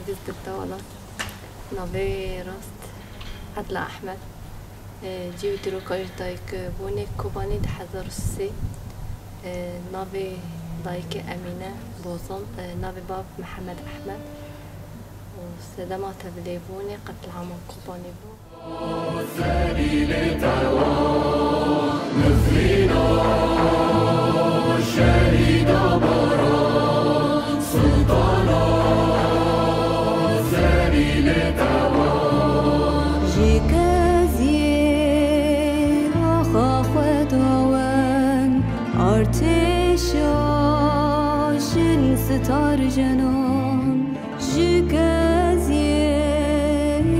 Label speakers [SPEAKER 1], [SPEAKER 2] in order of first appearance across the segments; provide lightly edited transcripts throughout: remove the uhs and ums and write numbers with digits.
[SPEAKER 1] عزيز الدولة نافي راست عدل أحمد جيو دروكاج دايك بوني كوباني دحذر السي نافي دايك أمينة بوزن نافي باب محمد أحمد وسلامة بليبوني قتل عام كوباني بو
[SPEAKER 2] ستار جنان جکزیه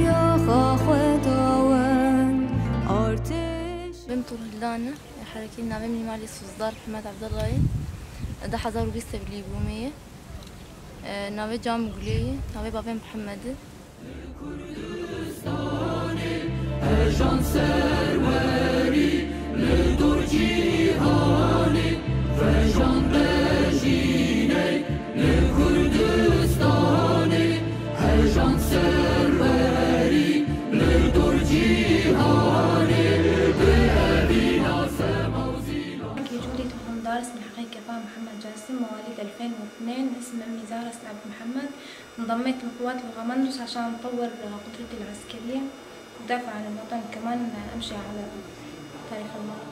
[SPEAKER 2] یا خواهد آون آرتش
[SPEAKER 3] بنتو هلانا حركي نعمل من مالي صدار محمد عبد الله ده حضروا بيسته بالليبومية ناوي جام قليه ناوي بابا محمد
[SPEAKER 4] اسمي حقيقي فاهم محمد جاسم، مواليد 2002. اسم أمي زارة عبد محمد. انضميت لقوات الغمندوس عشان أطور قدرتي العسكرية ودافع عن الوطن، كمان أمشي على تاريخ المرأة.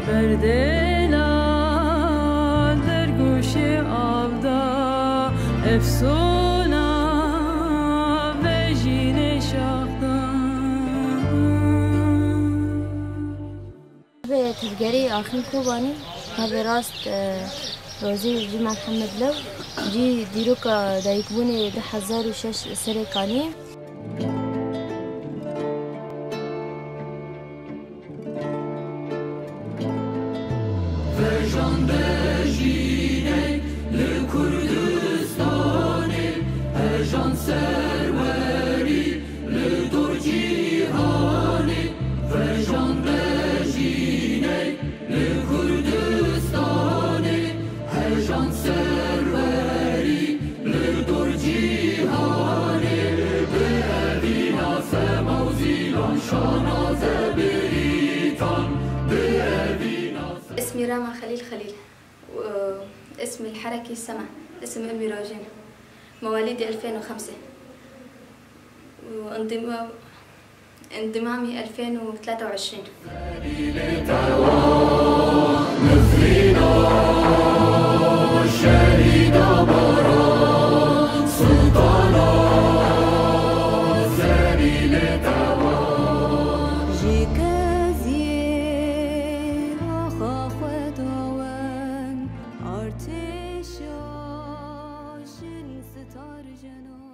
[SPEAKER 2] بردلا در گوش آبدا افسونا و جین شاخدا
[SPEAKER 3] به تفجري آخرين كوباني هذا راست روزي جمع محمد لو جي ديروكا دايكبوني 1006 سريكاني
[SPEAKER 5] اسمي راما خليل خليل، واسمي الحركي سما، اسم أمي راجين، مواليدي 2005 وانضمامي 2023.
[SPEAKER 2] آرتش آشن ستار جنان